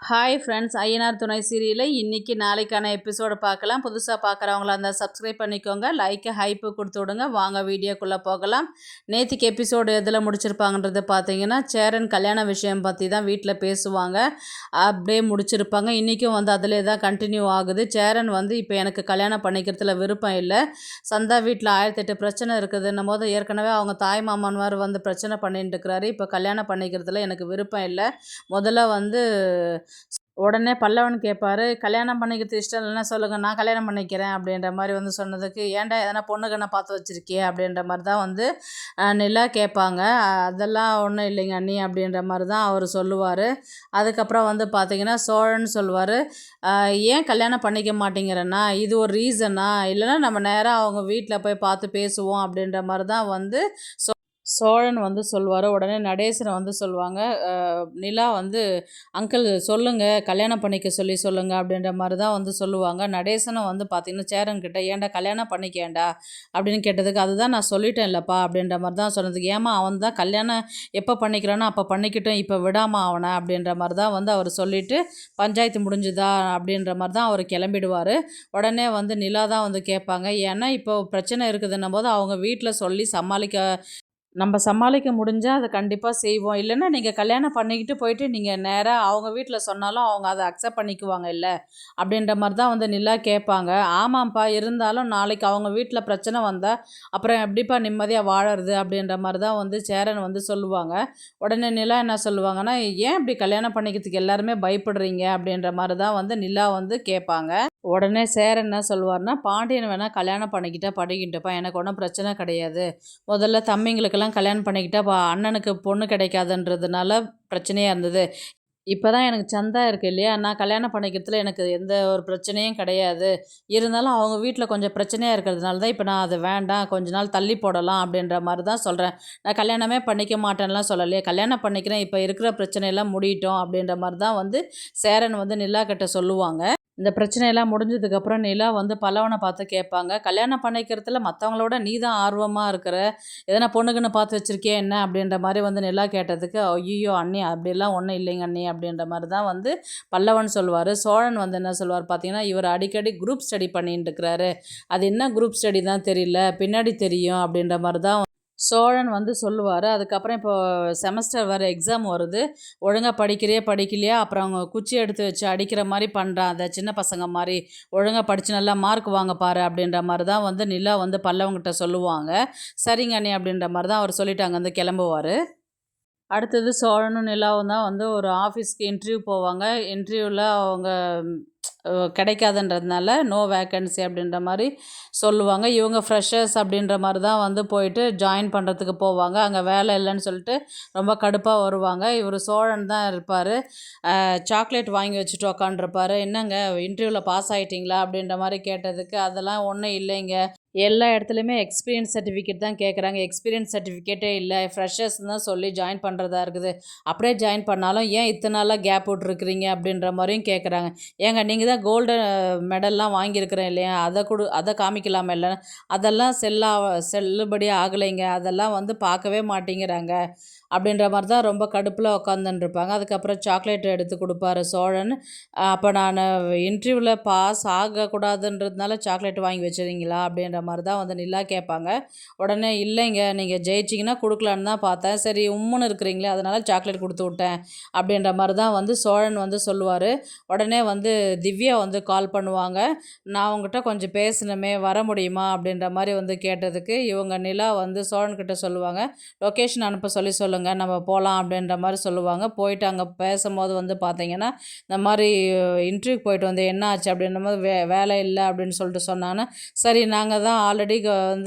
Hi friends, Ayyanar துணை சீரியலில் இன்றைக்கி நாளைக்கான எபிசோடு பார்க்கலாம். புதுசாக பார்க்குறவங்களா இருந்தால் சப்ஸ்கிரைப் பண்ணிக்கோங்க, லைக்கு ஹைப்பு கொடுத்து விடுங்க. வாங்க வீடியோக்குள்ளே போகலாம். நேற்றுக்கு எபிசோடு எதில் முடிச்சிருப்பாங்கன்றது பார்த்தீங்கன்னா, சேரன் கல்யாண விஷயம் பற்றி தான் வீட்டில் பேசுவாங்க, அப்படியே முடிச்சிருப்பாங்க. இன்றைக்கும் அதிலே தான் கண்டினியூ ஆகுது. சேரன் இப்போ எனக்கு கல்யாணம் பண்ணிக்கிறதுல விருப்பம் இல்லை, சந்தா வீட்டில் 1008 பிரச்சனை இருக்குதுன்னும் போது ஏற்கனவே அவங்க தாய் மாமன்மார் பிரச்சனை பண்ணிட்டு இருக்கிறாரு. இப்போ கல்யாணம் பண்ணிக்கிறதுல எனக்கு விருப்பம் இல்லை. முதல்ல உடனே பல்லவன் கேட்பாரு, கல்யாணம் பண்ணிக்கிறது இஷ்டம் இல்லைன்னா சொல்லுங்கள், நான் கல்யாணம் பண்ணிக்கிறேன் அப்படின்ற மாதிரி சொன்னதுக்கு, ஏன்டா எதனா பொண்ணுக்கண்ணை பார்த்து வச்சுருக்கியே அப்படின்ற மாதிரி தான் நிலா கேட்பாங்க. அதெல்லாம் ஒன்றும் இல்லைங்க அண்ணி அப்படின்ற மாதிரி தான் அவர் சொல்லுவார். அதுக்கப்புறம் பார்த்தீங்கன்னா சோழன் சொல்லுவார், ஏன் கல்யாணம் பண்ணிக்க மாட்டேங்கிறேன்னா இது ஒரு ரீசனா, இல்லைன்னா நம்ம நேராக அவங்க வீட்டில் போய் பார்த்து பேசுவோம் அப்படின்ற மாதிரி தான் சோழன் சொல்லுவார். உடனே நடேசனை சொல்லுவாங்க, நிலா அங்கிள் சொல்லுங்கள், கல்யாணம் பண்ணிக்க சொல்லுங்கள் அப்படின்ற மாதிரி தான் சொல்லுவாங்க. நடேசனும் பார்த்திங்கன்னா சேரன்கிட்ட, ஏன்டா கல்யாணம் பண்ணிக்கேண்டா அப்படின்னு கேட்டதுக்கு, அதுதான் நான் சொல்லிட்டேன் இல்லைப்பா அப்படின்ற மாதிரி தான் சொன்னதுக்கு, ஏமா அவன் தான் கல்யாணம் எப்போ பண்ணிக்கிறானோ அப்போ பண்ணிக்கிட்டோம், இப்போ விடாமல் அவனை அப்படின்ற மாதிரி தான் அவர் சொல்லிவிட்டு, பஞ்சாயத்து முடிஞ்சுதா அப்படின்ற மாதிரி தான் அவர் கிளம்பிடுவார். உடனே நிலா தான் கேட்பாங்க, ஏன்னா இப்போ பிரச்சனை இருக்குதுன்னும் போது அவங்க வீட்டில் சொல்லி நம்ம சமாளிக்க முடிஞ்சால் அதை கண்டிப்பாக செய்வோம், இல்லைன்னா நீங்கள் கல்யாணம் பண்ணிக்கிட்டு போயிட்டு நீங்கள் நேராக அவங்க வீட்டில் சொன்னாலும் அவங்க அதை அக்செப்ட் பண்ணிக்குவாங்க இல்லை அப்படின்ற மாதிரி தான் நிலா கேட்பாங்க. ஆமாம்ப்பா, இருந்தாலும் நாளைக்கு அவங்க வீட்டில் பிரச்சனை வந்தால் அப்புறம் எப்படிப்பா நிம்மதியாக வாழறது அப்படின்ற மாதிரி தான் சேரன் சொல்லுவாங்க. உடனே நிலா என்ன சொல்லுவாங்கன்னா, ஏன் இப்படி கல்யாணம் பண்ணிக்கிறதுக்கு எல்லாருமே பயப்படுறீங்க அப்படின்ற மாதிரி தான் நிலா கேட்பாங்க. உடனே சேரன் என்ன சொல்லுவார்னா, பாண்டியன் வேணால் கல்யாணம் பண்ணிக்கிட்டப்பா, எனக்கு ஒன்றும் பிரச்சனை கிடையாது. முதல்ல தம்பிங்களுக்கெல்லாம் கல்யாணம் பண்ணிக்கிட்டா அண்ணனுக்கு பொண்ணு கிடைக்காதுன்றதுனால பிரச்சனையாக இருந்தது. இப்போ தான் எனக்கு சந்தா இருக்குது இல்லையா, நான் கல்யாணம் பண்ணிக்கிறதுல எனக்கு எந்த ஒரு பிரச்சனையும் கிடையாது. இருந்தாலும் அவங்க வீட்டில் கொஞ்சம் பிரச்சனையாக இருக்கிறதுனால தான் இப்போ நான் அது வேண்டாம், கொஞ்ச நாள் தள்ளி போடலாம் அப்படின்ற மாதிரி தான் சொல்கிறேன். நான் கல்யாணமே பண்ணிக்க மாட்டேன்லாம் சொல்லலையே, கல்யாணம் பண்ணிக்கிறேன், இப்போ இருக்கிற பிரச்சனையெல்லாம் முடியட்டும் அப்படின்ற மாதிரி தான் சேரன் நிலா கிட்ட சொல்லுவாங்க. இந்த பிரச்சனையெல்லாம் முடிஞ்சதுக்கப்புறம் நிலா பல்லவனை பார்த்து கேட்பாங்க, கல்யாணம் பண்ணிக்கிறதுல மற்றவங்களோட நீ தான் ஆர்வமாக இருக்கிற, எதனா பொண்ணுக்குன்னு பார்த்து வச்சுருக்கே என்ன அப்படின்ற மாதிரி நிலா கேட்டதுக்கு, ஐயோ அண்ணி அப்படிலாம் ஒன்றும் இல்லைங்க அண்ணி அப்படின்ற மாதிரி தான் பல்லவன் சொல்லுவார். சோழன் என்ன சொல்லுவார் பார்த்தீங்கன்னா, இவர் அடிக்கடி குரூப் ஸ்டடி பண்ணிட்டு இருக்கிறாரு, அது என்ன குரூப் ஸ்டடி தான் தெரியல, பின்னாடி தெரியும் அப்படின்ற மாதிரி தான் சோழன் சொல்லுவார். அதுக்கப்புறம் இப்போ செமஸ்டர் வேறு எக்ஸாம் வருது, ஒழுங்காக படிக்கலையா, அப்புறம் அவங்க குச்சி எடுத்து வச்சு அடிக்கிற மாதிரி பண்ணுறான், அந்த சின்ன பசங்க மாதிரி, ஒழுங்காக படித்து நல்லா மார்க் வாங்க பாரு அப்படின்ற மாதிரி தான் நிலா பல்லவங்கிட்ட சொல்லுவாங்க. சரிங்க அண்ணி அப்படின்ற மாதிரி தான் அவர் சொல்லிட்டு அங்கேருந்து கிளம்புவார். அடுத்தது சோழனும் நிலாவும் தான் ஒரு ஆஃபீஸ்க்கு இன்டர்வியூ போவாங்க. இன்டர்வியூவில் அவங்க கிடைக்காதுன்றதுனால நோ வேக்கன்சி அப்படின்ற மாதிரி சொல்லுவாங்க. இவங்க ஃப்ரெஷர்ஸ் அப்படின்ற மாதிரி தான் போயிட்டு ஜாயின் பண்ணுறதுக்கு போவாங்க. அங்கே வேலை இல்லைன்னு சொல்லிட்டு ரொம்ப கடுப்பாக வருவாங்க. இவர் சோழன் தான் இருப்பார், சாக்லேட் வாங்கி வச்சுட்டு உக்காண்டிருப்பார். என்னங்க இன்டர்வியூவில் பாஸ் ஆகிட்டிங்களா அப்படின்ற மாதிரி கேட்டதுக்கு, அதெல்லாம் ஒன்றும் இல்லைங்க, எல்லா இடத்துலையுமே எக்ஸ்பீரியன்ஸ் சர்டிஃபிகேட் தான் கேட்குறாங்க, எக்ஸ்பீரியன்ஸ் சர்டிஃபிகேட்டே இல்லை, ஃப்ரெஷர்ஸ் தான் சொல்லி ஜாயின் பண்ணுறதா இருக்குது, அப்படியே ஜாயின் பண்ணாலும் ஏன் இத்தனை நாளாக கேப் விட்ருக்குறீங்க அப்படின்ற மாதிரியும் கேட்குறாங்க. ஏங்க நீங்கள் தான் கோல்டு மெடல்லாம் வாங்கியிருக்கிறேன் இல்லையா, அதை காமிக்கலாமா இல்லை, அதெல்லாம் செல்லுபடி ஆகலைங்க, அதெல்லாம் பார்க்கவே மாட்டேங்கிறாங்க அப்படின்ற மாதிரி தான் ரொம்ப கடுப்பில் உட்காந்துருப்பாங்க. அதுக்கப்புறம் சாக்லேட் எடுத்து கொடுப்பாரு சோழன். அப்போ நான் இன்டர்வியூவில் பாஸ் ஆகக்கூடாதுன்றதுனால சாக்லேட் வாங்கி வச்சுருங்களா அப்படின்ற மாதிரி தான் நிலா கேட்பாங்க. உடனே இல்லைங்க, நீங்கள் ஜெயிச்சிங்கன்னா கொடுக்கலான்னு தான் பார்த்தேன், சரி உம்முன்னு இருக்கிறீங்களே அதனால் சாக்லேட் கொடுத்து விட்டேன் அப்படின்ற மாதிரி தான் சோழன் சொல்லுவார். உடனே திவ்யா கால் பண்ணுவாங்க, நான் அவங்ககிட்ட கொஞ்சம் பேசணுமே, வர முடியுமா அப்படின்ற மாதிரி கேட்டதுக்கு, இவங்க நிலா சோழன்கிட்ட சொல்லுவாங்க, லொக்கேஷன் அனுப்ப சொல்லுங்கள், நம்ம போகலாம் அப்படின்ற மாதிரி சொல்லுவாங்க. போயிட்டு அங்கே பேசும்போது பார்த்தீங்கன்னா, இந்த மாதிரி இன்டர்வியூக்கு போயிட்டு என்ன ஆச்சு அப்படின்ற மாதிரி வேலை இல்லை அப்படின்னு சொல்லிட்டு சொன்னாங்கன்னா, சரி நாங்கள் தான் ஆல்ரெடி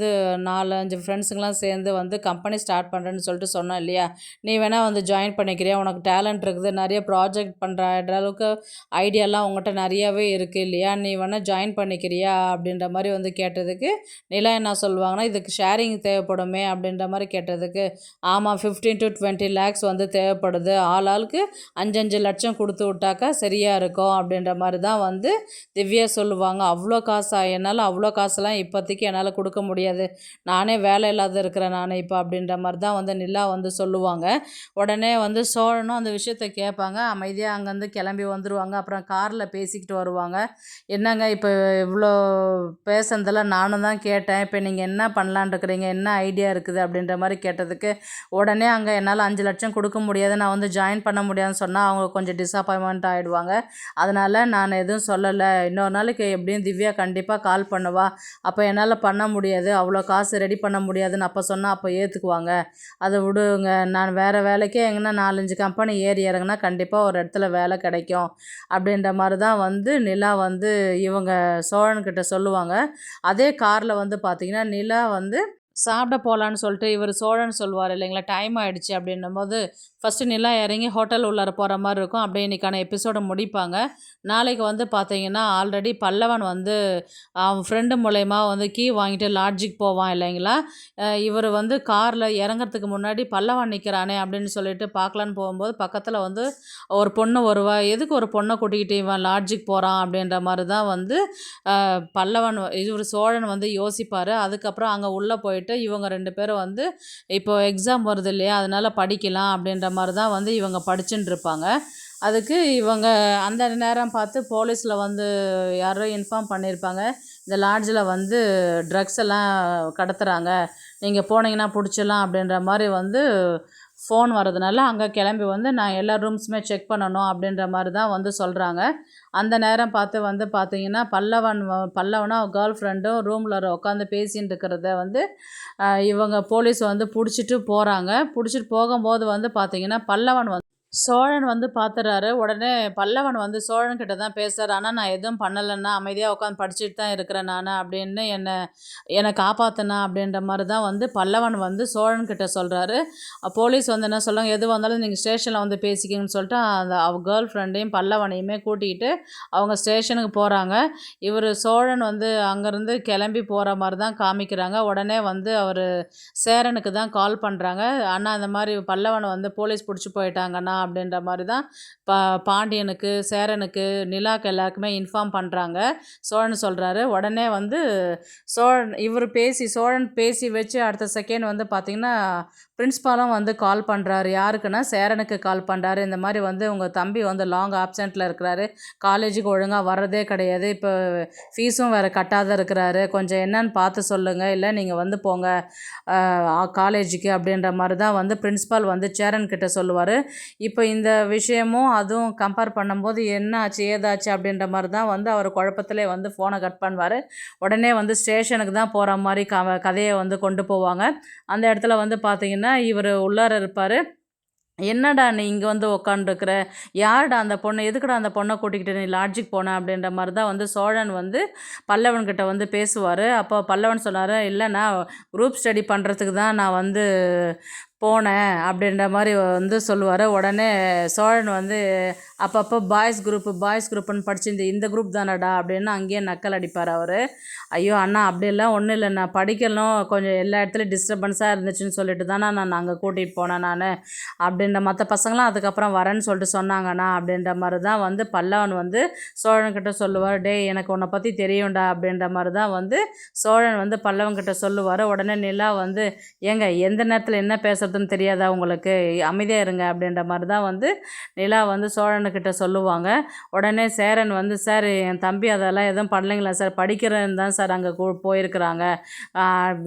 4-5 ஃப்ரெண்ட்ஸுங்கெலாம் சேர்ந்து கம்பெனி ஸ்டார்ட் பண்ணுறேன்னு சொல்லிட்டு சொன்னோம் இல்லையா, நீ வேணால் ஜாயின் பண்ணிக்கிறியா, உனக்கு டேலண்ட் இருக்குது, நிறைய ப்ராஜெக்ட் பண்ணுற அளவுக்கு ஐடியாலாம் உங்கள்கிட்ட நிறையாவே இருக்குது இல்லையா, நீ வேணால் ஜாயின் பண்ணிக்கிறியா அப்படின்ற மாதிரி கேட்டதுக்கு, நிலா என்ன சொல்லுவாங்கன்னா, இதுக்கு ஷேரிங் தேவைப்படுமே அப்படின்ற மாதிரி கேட்டதுக்கு, ஆமாம் 15 to 20 lakhs வந்து தேவைப்படுது, ஆளுக்கு 5 லட்சம் கொடுத்து விட்டாக்கா சரியாக இருக்கும் அப்படின்ற மாதிரி தான் வந்து திவ்யா சொல்லுவாங்க. அவ்வளோ காசா? என்னால் அவ்வளோ காசுலாம் இப்போதைக்கு என்னால் கொடுக்க முடியாது, நானே வேலை இல்லாத இருக்கிறேன் நான் இப்போ அப்படின்ற மாதிரி தான் வந்து நிலா வந்து சொல்லுவாங்க. உடனே வந்து சோழனும் அந்த விஷயத்த கேட்பாங்க, அமைதியாக அங்கேருந்து கிளம்பி வந்துடுவாங்க. அப்புறம் காரில் பேசிக்கிட்டு வருவாங்க. என்னங்க இப்போ இவ்வளோ பேசுனதில் நானும் தான் கேட்டேன், இப்போ நீங்கள் என்ன பண்ணலான் இருக்கிறீங்க, என்ன ஐடியா இருக்குது அப்படின்ற மாதிரி கேட்டதுக்கு உடனே அங்கே என்னால் 5 லட்சம் கொடுக்க முடியாது, நான் வந்து ஜாயின் பண்ண முடியாதுன்னு சொன்னால் அவங்க கொஞ்சம் டிஸப்பாயின்மெண்ட் ஆகிடுவாங்க. அதனால் நான் எதுவும் சொல்லலை. இன்னொரு நாளைக்கு எப்படியும் திவ்யா கண்டிப்பாக கால் பண்ணுவா, அப்போ என்னால் பண்ண முடியாது, அவ்வளோ காசு ரெடி பண்ண முடியாதுன்னு அப்போ சொன்னால் அப்போ ஏற்றுக்குவாங்க. அதை விடுங்க, நான் வேறு வேலைக்கே எங்கன்னா 4-5 கம்பெனி ஏறி இறங்குனா கண்டிப்பாக ஒரு இடத்துல வேலை கிடைக்கும் அப்படின்ற மாதிரி தான் வந்து நிலா வந்து இவங்க சோழன்கிட்ட சொல்லுவாங்க. அதே காரில் வந்து பார்த்திங்கன்னா நிலா வந்து சாப்பிட போகலான்னு சொல்லிட்டு இவர் சோழன் சொல்லுவார் இல்லைங்களா, டைம் ஆகிடுச்சு அப்படின்னும் போது ஃபஸ்ட்டு நிலா இறங்கி ஹோட்டல் உள்ளார போகிற மாதிரி இருக்கும். அப்படியே இன்றைக்கான எபிசோடை முடிப்பாங்க. நாளைக்கு வந்து பார்த்தீங்கன்னா ஆல்ரெடி பல்லவன் வந்து அவன் ஃப்ரெண்டு மூலயமா வந்து கீ வாங்கிட்டு லாட்ஜுக்கு போவான் இல்லைங்களா. இவர் வந்து காரில் இறங்கிறதுக்கு முன்னாடி பல்லவன் நிற்கிறானே அப்படின்னு சொல்லிட்டு பார்க்கலான்னு போகும்போது பக்கத்தில் வந்து ஒரு பொண்ணு வருவா. எதுக்கு ஒரு பொண்ணை கூட்டிக்கிட்டு இவன் லாட்ஜுக்கு போகிறான் அப்படின்ற மாதிரி தான் வந்து பல்லவன் இவர் சோழன் வந்து யோசிப்பார். அதுக்கப்புறம் அங்கே உள்ளே போயிட்டு இவங்க 2 பேரும் வந்து இப்போ எக்ஸாம் வருது இல்லையா, அதனால் படிக்கலாம் அப்படின்ற மாதிரி தான் வந்து இவங்க படிச்சுட்டு இருப்பாங்க. அதுக்கு இவங்க அந்த நேரம் பார்த்து போலீஸில் வந்து யாரோ இன்ஃபார்ம் பண்ணியிருப்பாங்க, இந்த லாட்ஜில் வந்து ட்ரக்ஸ் எல்லாம் கடத்துகிறாங்க, நீங்கள் போனீங்கன்னா பிடிச்சிடலாம் அப்படின்ற மாதிரி வந்து ஃபோன் வரதுனால அங்கே கிளம்பி வந்து நான் எல்லா ரூம்ஸுமே செக் பண்ணணும் அப்படின்ற மாதிரி தான் வந்து சொல்கிறாங்க. அந்த நேரம் பார்த்து வந்து பார்த்திங்கன்னா பல்லவனும் கேர்ள் ஃப்ரெண்டும் ரூமில் உட்காந்து பேசின்னு இருக்கிறத வந்து இவங்க போலீஸ் வந்து பிடிச்சிட்டு போகிறாங்க. பிடிச்சிட்டு போகும்போது வந்து பார்த்திங்கன்னா பல்லவன் வந்து சோழன் வந்து பார்த்துறாரு. உடனே பல்லவன் வந்து சோழன்கிட்ட தான் பேசுகிறார், ஆனால் நான் எதுவும் பண்ணலைன்னா அமைதியாக உட்காந்து படிச்சுட்டு தான் இருக்கிறேன் நான் அப்படின்னு என்னை காப்பாற்றினா அப்படின்ற மாதிரி தான் வந்து பல்லவன் வந்து சோழன்கிட்ட சொல்கிறாரு. போலீஸ் வந்து என்ன சொல்லுவாங்க, எது வந்தாலும் நீங்கள் ஸ்டேஷனில் வந்து பேசிக்கிங்கன்னு சொல்லிட்டு அவ கேர்ள் ஃப்ரெண்டையும் பல்லவனையுமே கூட்டிகிட்டு அவங்க ஸ்டேஷனுக்கு போகிறாங்க. இவர் சோழன் வந்து அங்கேருந்து கிளம்பி போகிற மாதிரி தான் காமிக்கிறாங்க. உடனே வந்து அவர் சேரனுக்கு தான் கால் பண்ணுறாங்க, அண்ணா இந்த மாதிரி பல்லவனை வந்து போலீஸ் பிடிச்சி போயிட்டாங்கண்ணா அப்படின்ற மாதிரி தான் பாண்டியனுக்கு சேரனுக்கு நிலாக்கு எல்லாருக்குமே இன்ஃபார்ம் பண்ணுறாங்க. சோழன் சொல்கிறாரு. உடனே வந்து சோழன் பேசி வச்சு அடுத்த செகண்ட் வந்து பார்த்திங்கன்னா பிரின்ஸ்பாலும் வந்து கால் பண்ணுறாரு. யாருக்குன்னா சேரனுக்கு கால் பண்ணுறாரு. இந்த மாதிரி வந்து உங்கள் தம்பி வந்து லாங் ஆப்சென்ட்டில் இருக்கிறாரு, காலேஜுக்கு ஒழுங்காக வர்றதே கிடையாது, இப்போ ஃபீஸும் வேறு கட்டாத இருக்கிறாரு, கொஞ்சம் என்னன்னு பார்த்து சொல்லுங்கள், இல்லை நீங்கள் வந்து போங்க காலேஜுக்கு அப்படின்ற மாதிரி தான் வந்து பிரின்ஸ்பால் வந்து சேரன்கிட்ட சொல்லுவார். இப்போ இந்த விஷயமும் அதுவும் கம்பேர் பண்ணும்போது என்ன ஆச்சு ஏதாச்சு அப்படின்ற மாதிரி தான் வந்து அவர் குழப்பத்திலே வந்து ஃபோனை கட் பண்ணுவார். உடனே வந்து ஸ்டேஷனுக்கு தான் போகிற மாதிரி கதையை வந்து கொண்டு போவாங்க. அந்த இடத்துல வந்து பார்த்திங்கன்னா இவர் உள்ளார இருப்பார். என்னடா நீ இங்கே வந்து உக்காந்துருக்குற, யாருடா அந்த பொண்ணு, எதுக்குடா அந்த பொண்ணை கூட்டிக்கிட்டு நீ லாட்ஜுக்கு போன அப்படின்ற மாதிரி தான் வந்து சோழன் வந்து பல்லவன்கிட்ட வந்து பேசுவார். அப்போ பல்லவன் சொன்னார், இல்லை நான் குரூப் ஸ்டடி பண்ணுறதுக்கு தான் நான் வந்து போனேன் அப்படின்ற மாதிரி வந்து சொல்லுவார். உடனே சோழன் வந்து அப்பப்போ பாய்ஸ் குரூப்புன்னு படிச்சு இந்த குரூப் தானடா அப்படின்னு அங்கேயே நக்கல் அடிப்பார் அவர். ஐயோ அண்ணா அப்படிலாம் ஒன்றும் இல்லை, நான் படிக்கணும், கொஞ்சம் எல்லா இடத்துலையும் டிஸ்டர்பன்ஸாக இருந்துச்சுன்னு சொல்லிட்டு தானே நான் அங்கே கூட்டிகிட்டு போனேன் நான் அப்படின்ற, மற்ற பசங்களாம் அதுக்கப்புறம் வரேன்னு சொல்லிட்டு சொன்னாங்கண்ணா அப்படின்ற மாதிரி தான் வந்து பல்லவன் வந்து சோழன்கிட்ட சொல்லுவார். டே எனக்கு உன்னை பற்றி தெரியும்டா அப்படின்ற மாதிரி தான் வந்து சோழன் வந்து பல்லவன்கிட்ட சொல்லுவார். உடனே நிலா வந்து ஏங்க எந்த நேரத்தில் என்ன பேசுறதுன்னு தெரியாதா உங்களுக்கு, அமைதியாக இருங்க அப்படின்ற மாதிரி தான் வந்து நிலா வந்து சோழனுக்கிட்ட சொல்லுவாங்க. உடனே சேரன் வந்து சார் என் தம்பி அதெல்லாம் எதுவும் பண்ணலைங்களா சார், படிக்கிறேன்னு தான் சார் அங்கே போயிருக்கிறாங்க,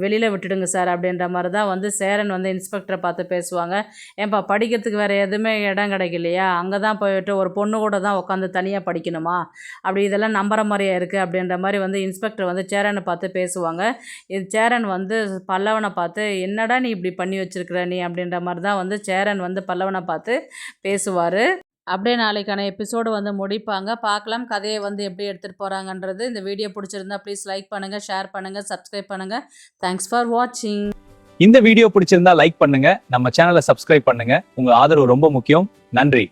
வெளியில் விட்டுடுங்க சார் அப்படின்ற மாதிரி தான் வந்து சேரன் வந்து இன்ஸ்பெக்டரை பார்த்து பேசுவாங்க. ஏன்பா படிக்கிறதுக்கு வேறு எதுவுமே இடம் கிடைக்கலையா, அங்கே தான் போயிட்டு ஒரு பொண்ணு கூட தான் உட்காந்து தனியாக படிக்கணுமா, அப்படி இதெல்லாம் நம்புற மாதிரியா இருக்குது அப்படின்ற மாதிரி வந்து இன்ஸ்பெக்டர் வந்து சேரனை பார்த்து பேசுவாங்க. இது சேரன் வந்து பல்லவனை பார்த்து என்னடா நீ இப்படி பண்ணி வச்சுருக்கிற நீ அப்படின்ற மாதிரி தான் வந்து சேரன் வந்து பல்லவனை பார்த்து பேசுவார். அப்படியே நாளைக்கான எபிசோடு வந்து முடிப்பாங்க. பார்க்கலாம் கதையை வந்து எப்படி எடுத்துகிட்டு போகிறாங்கன்றது. இந்த வீடியோ பிடிச்சிருந்தா ப்ளீஸ் லைக் பண்ணுங்கள், ஷேர் பண்ணுங்கள், சப்ஸ்கிரைப் பண்ணுங்கள். தேங்க்ஸ் ஃபார் வாட்சிங். இந்த வீடியோ பிடிச்சிருந்தா லைக் பண்ணுங்க, நம்ம சேனலை சப்ஸ்கிரைப் பண்ணுங்க. உங்க ஆதரவு ரொம்ப முக்கியம். நன்றி.